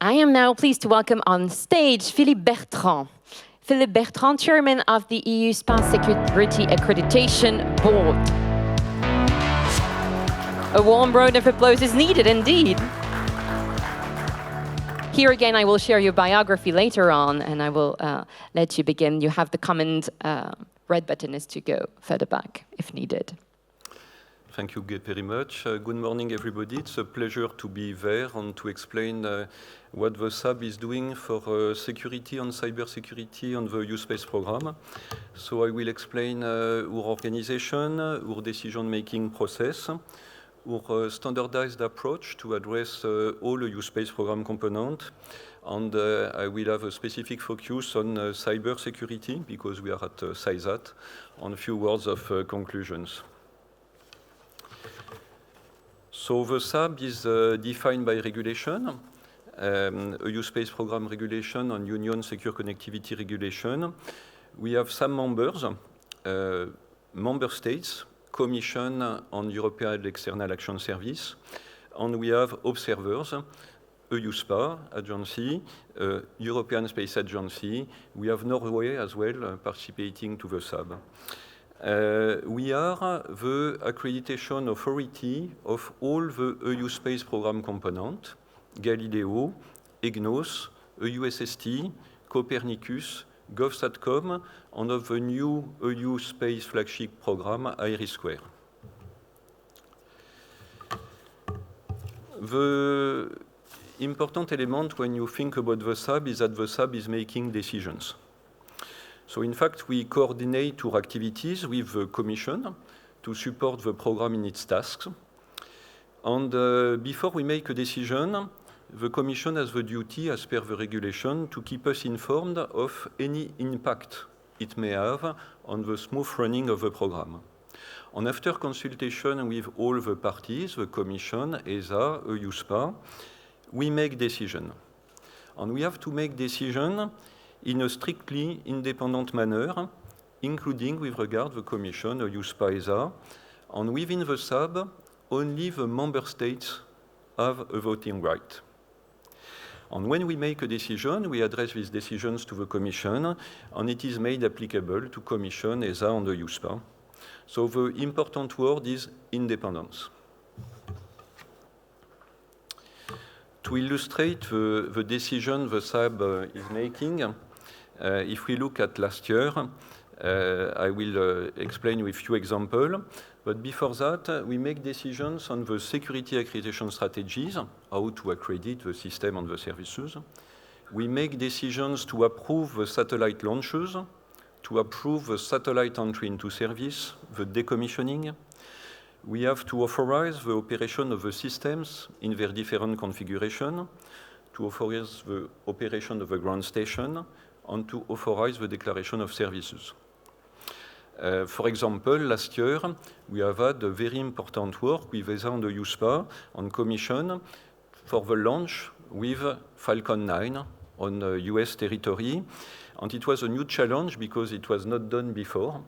I am now pleased to welcome on stage Philippe Bertrand. Philippe Bertrand, Chairman of the EU Space Security Accreditation Board. A warm round of applause is needed indeed. Here again, I will share your biography later on, and I will let you begin. You have the command red button is to go further back if needed. Thank you very much. Good morning, everybody. It's a pleasure to be there and to explain what the SAB is doing for security and cybersecurity on the EU Space program. So I will explain our organization, our decision-making process, our standardized approach to address all EU Space program components, and I will have a specific focus on cybersecurity because we are at CISAT, on a few words of conclusions. So the SAB is defined by regulation, EU Space Program regulation and Union Secure Connectivity regulation. We have some members, member states, Commission and European External Action Service, and we have observers, EUSPA agency, European Space Agency. We have Norway as well participating to the SAB. We are the accreditation authority of all the EU Space Program components, Galileo, EGNOS, EUSST, Copernicus, GovSatcom, and of the new EU Space flagship program, IRIS². The important element when you think about the SAB is that the SAB is making decisions. So in fact, we coordinate our activities with the Commission to support the program in its tasks. And before we make a decision, the Commission has the duty, as per the regulation, to keep us informed of any impact it may have on the smooth running of the program. And after consultation with all the parties, the Commission, ESA, EUSPA, we make decisions. And we have to make decisions in a strictly independent manner, including with regard to the Commission, EUSPA, ESA, and within the SAB, only the member states have a voting right. And when we make a decision, we address these decisions to the Commission, and it is made applicable to Commission, ESA, and EUSPA. So the important word is independence. To illustrate the decision the SAB is making, if we look at last year, I will explain with a few examples. But before that, we make decisions on the security accreditation strategies, how to accredit the system and the services. We make decisions to approve the satellite launches, to approve the satellite entry into service, the decommissioning. We have to authorize the operation of the systems in their different configuration, to authorize the operation of the ground station, and to authorize the declaration of services. For example, last year, we have had a very important work with ESA and EUSPA on Commission for the launch with Falcon 9 on US territory. And it was a new challenge because it was not done before.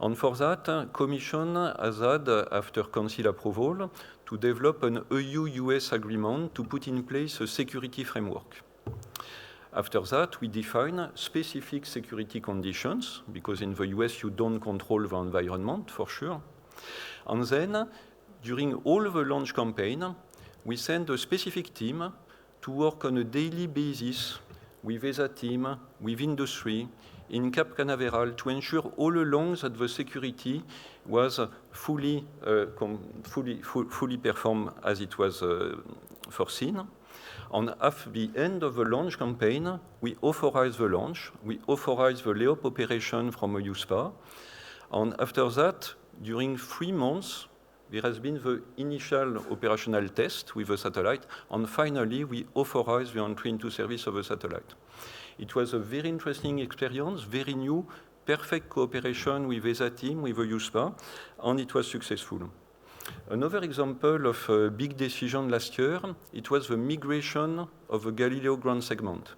And for that, Commission has had, after Council approval, to develop an EU-US agreement to put in place a security framework. After that, we define specific security conditions, because in the US you don't control the environment, for sure. And then, during all the launch campaign, we send a specific team to work on a daily basis with ESA team, with industry, in Cap Canaveral, to ensure all along that the security was fully performed as it was foreseen. And at the end of the launch campaign, we authorize the launch, we authorize the LEOP operation from EUSPA, and after that, during 3 months, there has been the initial operational test with the satellite, and finally, we authorize the entry into service of the satellite. It was a very interesting experience, very new, perfect cooperation with ESA team, with EUSPA, and it was successful. Another example of a big decision last year, it was the migration of the Galileo ground segment.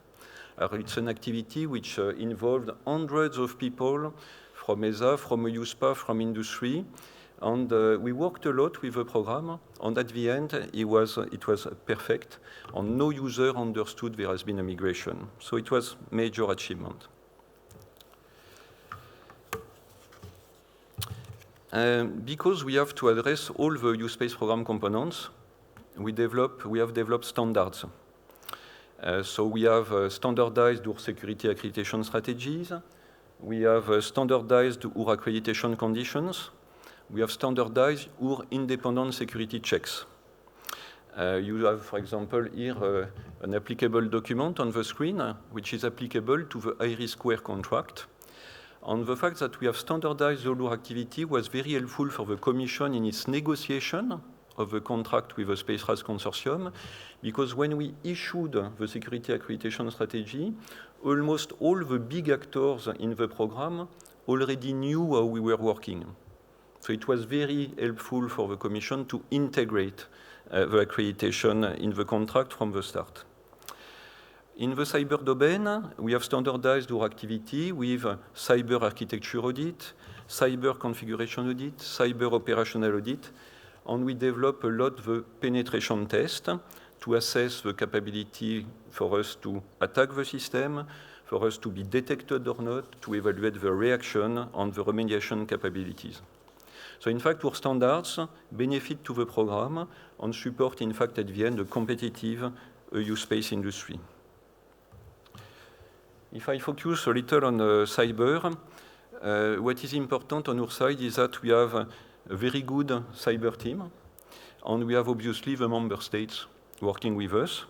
It's an activity which involved hundreds of people from ESA, from EUSPA, from industry, And we worked a lot with the program, and at the end, it was perfect, and no user understood there has been a migration. So it was major achievement. Because we have to address all the USpace program components, we have developed standards. So we have standardized our security accreditation strategies. We have standardized our accreditation conditions. We have standardized our independent security checks. You have, for example, here an applicable document on the screen, which is applicable to the IRIS² contract. And the fact that we have standardized all our activity was very helpful for the Commission in its negotiation of the contract with the Space RAS Consortium, because when we issued the security accreditation strategy, almost all the big actors in the program already knew how we were working. So it was very helpful for the Commission to integrate the accreditation in the contract from the start. In the cyber domain, we have standardized our activity with cyber architecture audit, cyber configuration audit, cyber operational audit, and we develop a lot the penetration test to assess the capability for us to attack the system, for us to be detected or not, to evaluate the reaction and the remediation capabilities. So in fact, our standards benefit to the program and support, in fact, at the end, a competitive USpace industry. If I focus a little on cyber, what is important on our side is that we have a very good cyber team, and we have obviously the member states working with us.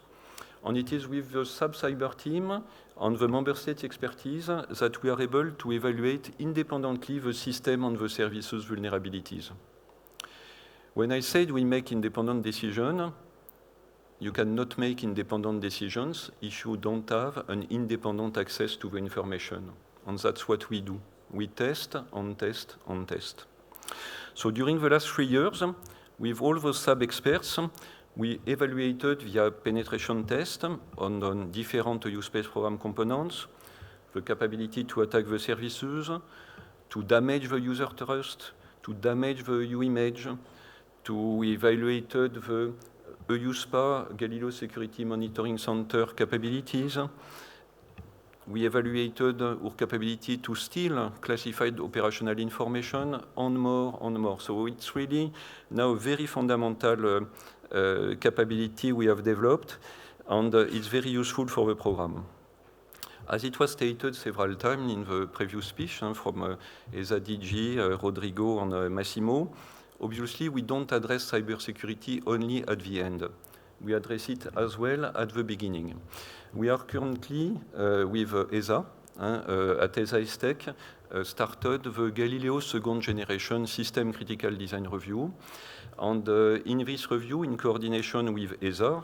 And it is with the sub-cyber team and the member states' expertise that we are able to evaluate independently the system and the services vulnerabilities. When I said we make independent decisions, you cannot make independent decisions if you don't have an independent access to the information. And that's what we do. We test and test and test. So during the last 3 years, with all those sub-experts, we evaluated via penetration test on different USpace program components, the capability to attack the services, to damage the user trust, to damage the EU image, to evaluate the EUSPA, Galileo Security Monitoring Center capabilities. We evaluated our capability to steal classified operational information and more and more. So it's really now a very fundamental capability we have developed, and it's very useful for the program. As it was stated several times in the previous speech from ESA DG, Rodrigo and Massimo, obviously we don't address cybersecurity only at the end. We address it as well at the beginning. We are currently with ESA, at ESA ISTEC, started the Galileo second generation system critical design review. And in this review, in coordination with ESA,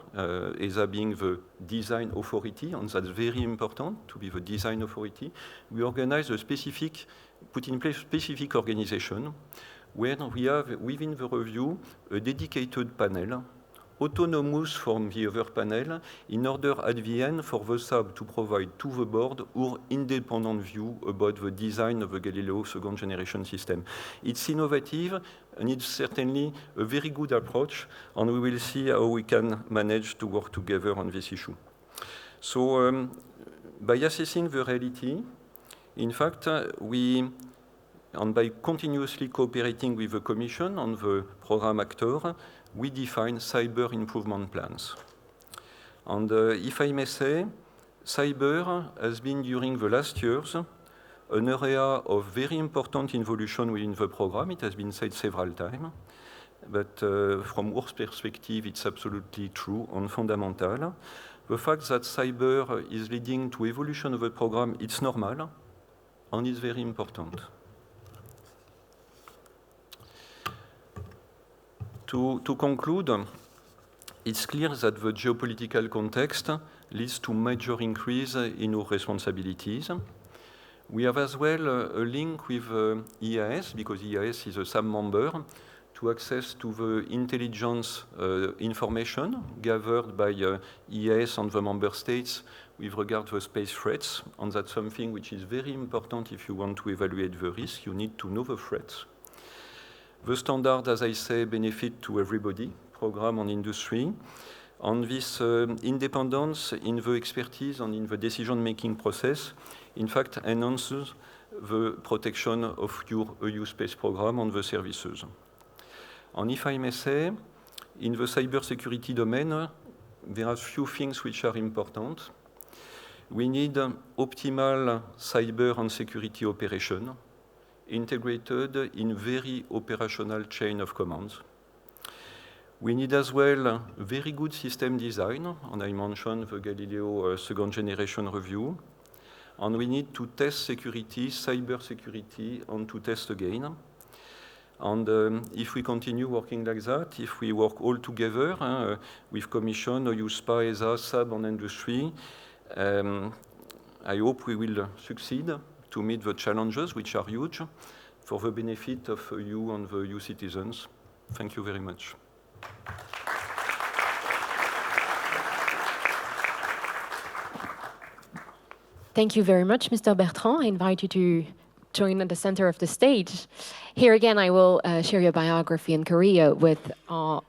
ESA being the design authority, and that's very important to be the design authority, we organize put in place a specific organization where we have within the review a dedicated panel, autonomous from the other panel, in order at the end for the sub to provide to the board our independent view about the design of the Galileo second generation system. It's innovative, and it's certainly a very good approach, and we will see how we can manage to work together on this issue. So by assessing the reality, in fact, and by continuously cooperating with the Commission and the program actor, we define cyber improvement plans. And if I may say, cyber has been, during the last years, an area of very important evolution within the program. It has been said several times. But from our perspective, it's absolutely true and fundamental. The fact that cyber is leading to evolution of the program, it's normal, and it's very important. To conclude, it's clear that the geopolitical context leads to major increase in our responsibilities. We have as well a link with EAS, because EAS is a sub-member, to access to the intelligence information gathered by EAS and the member states with regard to space threats. And that's something which is very important if you want to evaluate the risk. You need to know the threats. The standard, as I say, benefit to everybody, program on industry. On this independence in the expertise and in the decision-making process, in fact, enhances the protection of your EU space program on the services. And if I may say, in the cybersecurity domain, there are few things which are important. We need optimal cyber and security operation integrated in very operational chain of commands. We need as well very good system design, and I mentioned the Galileo second generation review. And we need to test security, cyber security, and to test again. And if we continue working like that, if we work all together with Commission, EUSPA, ESA, SAB, and industry, I hope we will succeed to meet the challenges, which are huge, for the benefit of you and the EU citizens. Thank you very much. Thank you very much, Mr. Bertrand. I invite you to join at the center of the stage. Here again, I will share your biography and career with our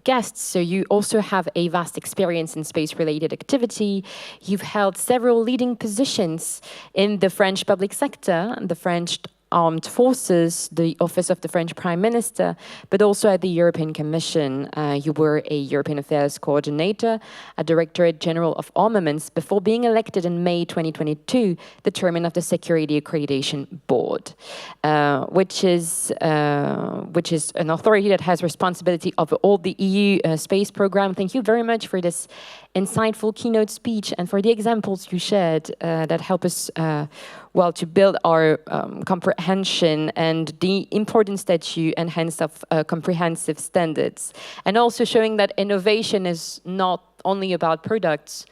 guests. So you also have a vast experience in space-related activity. You've held several leading positions in the French public sector, the French Armed Forces, the Office of the French Prime Minister, but also at the European Commission. You were a European Affairs Coordinator, a Directorate General of Armaments, before being elected in May 2022, the Chairman of the Security Accreditation Board, which is an authority that has responsibility over all the EU space program. Thank you very much for this insightful keynote speech and for the examples you shared that help us to build our comprehension and the importance that you enhance of comprehensive standards, and also showing that innovation is not only about products,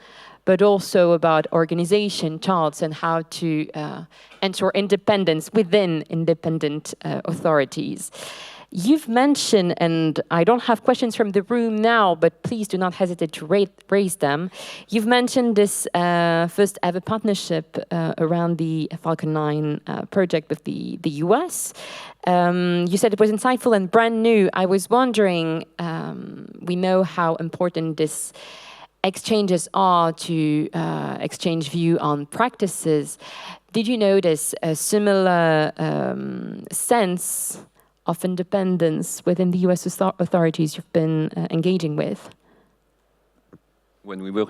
but also about organization, charts, and how to ensure independence within independent authorities. You've mentioned, and I don't have questions from the room now, but please do not hesitate to raise them. You've mentioned this first ever partnership around the Falcon 9 project with the US. You said it was insightful and brand new. I was wondering, we know how important this exchanges are to exchange view on practices. Did you notice a similar sense of independence within the US authorities you've been engaging with? When we were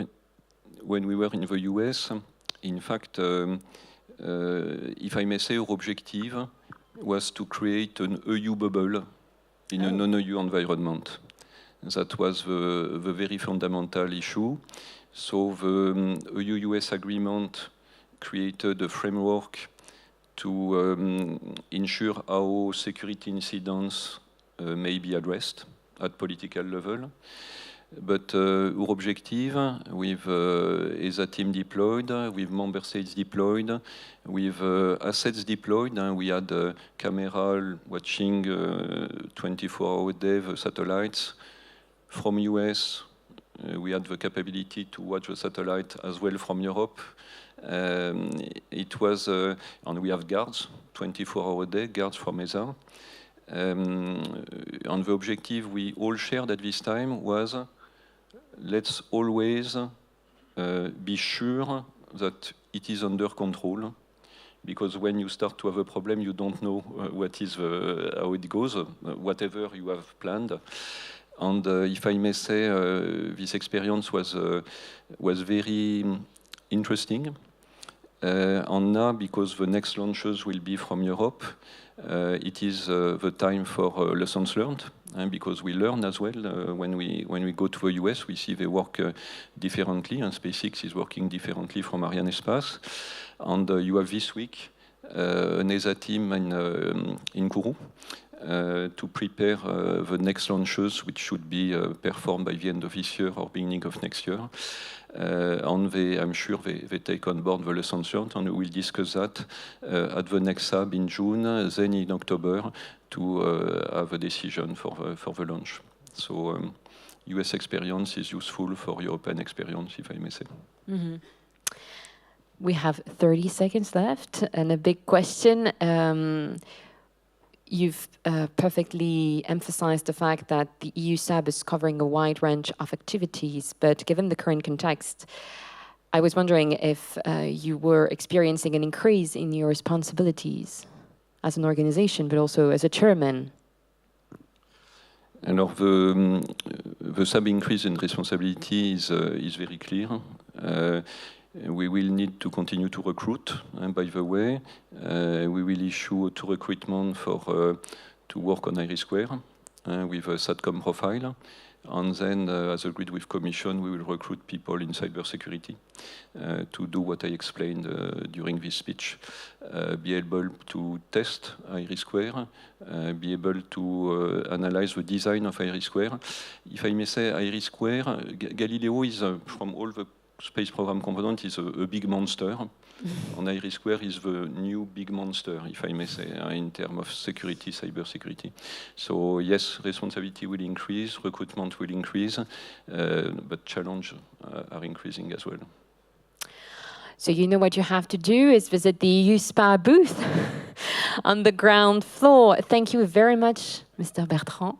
in the US, in fact, if I may say, our objective was to create an EU bubble in a non-EU environment. That was the very fundamental issue. So the EU-US agreement created a framework to ensure how security incidents may be addressed at political level. But our objective, with ESA team deployed, with member states deployed, with assets deployed, we had a camera watching 24-hour day the satellites. From US, we had the capability to watch the satellite as well from Europe. It was, and we have guards, 24-hour day, guards from ESA. And the objective we all shared at this time was, let's always be sure that it is under control, because when you start to have a problem, you don't know how it goes, whatever you have planned. And if I may say, this experience was very interesting. And now, because the next launches will be from Europe, it is the time for lessons learned, because we learn as well when we go to the US. We see they work differently, and SpaceX is working differently from Arianespace. And you have this week an ESA team in Kourou to prepare the next launches, which should be performed by the end of this year or beginning of next year. And I'm sure they take on board the lessons learned, and we will discuss that at the next SAB in June, then in October, to have a decision for the launch. So US experience is useful for European experience, if I may say. Mm-hmm. We have 30 seconds left, and a big question. you've perfectly emphasized the fact that the EU SAB is covering a wide range of activities, but given the current context, I was wondering if you were experiencing an increase in your responsibilities as an organization, but also as a chairman. Alors, the SAB increase in responsibility is very clear. We will need to continue to recruit, and by the way, we will issue two recruitment for to work on IRIS² with a SATCOM profile. And then, as agreed with Commission, we will recruit people in cybersecurity to do what I explained during this speech. Be able to test IRIS², be able to analyze the design of IRIS². If I may say, IRIS², Galileo is, from all the space program component, is a big monster. And IRIS² is the new big monster, if I may say, in terms of security, cybersecurity. So yes, responsibility will increase, recruitment will increase, but challenges are increasing as well. So you know what you have to do is visit the EU SPA booth on the ground floor. Thank you very much, Mr. Bertrand.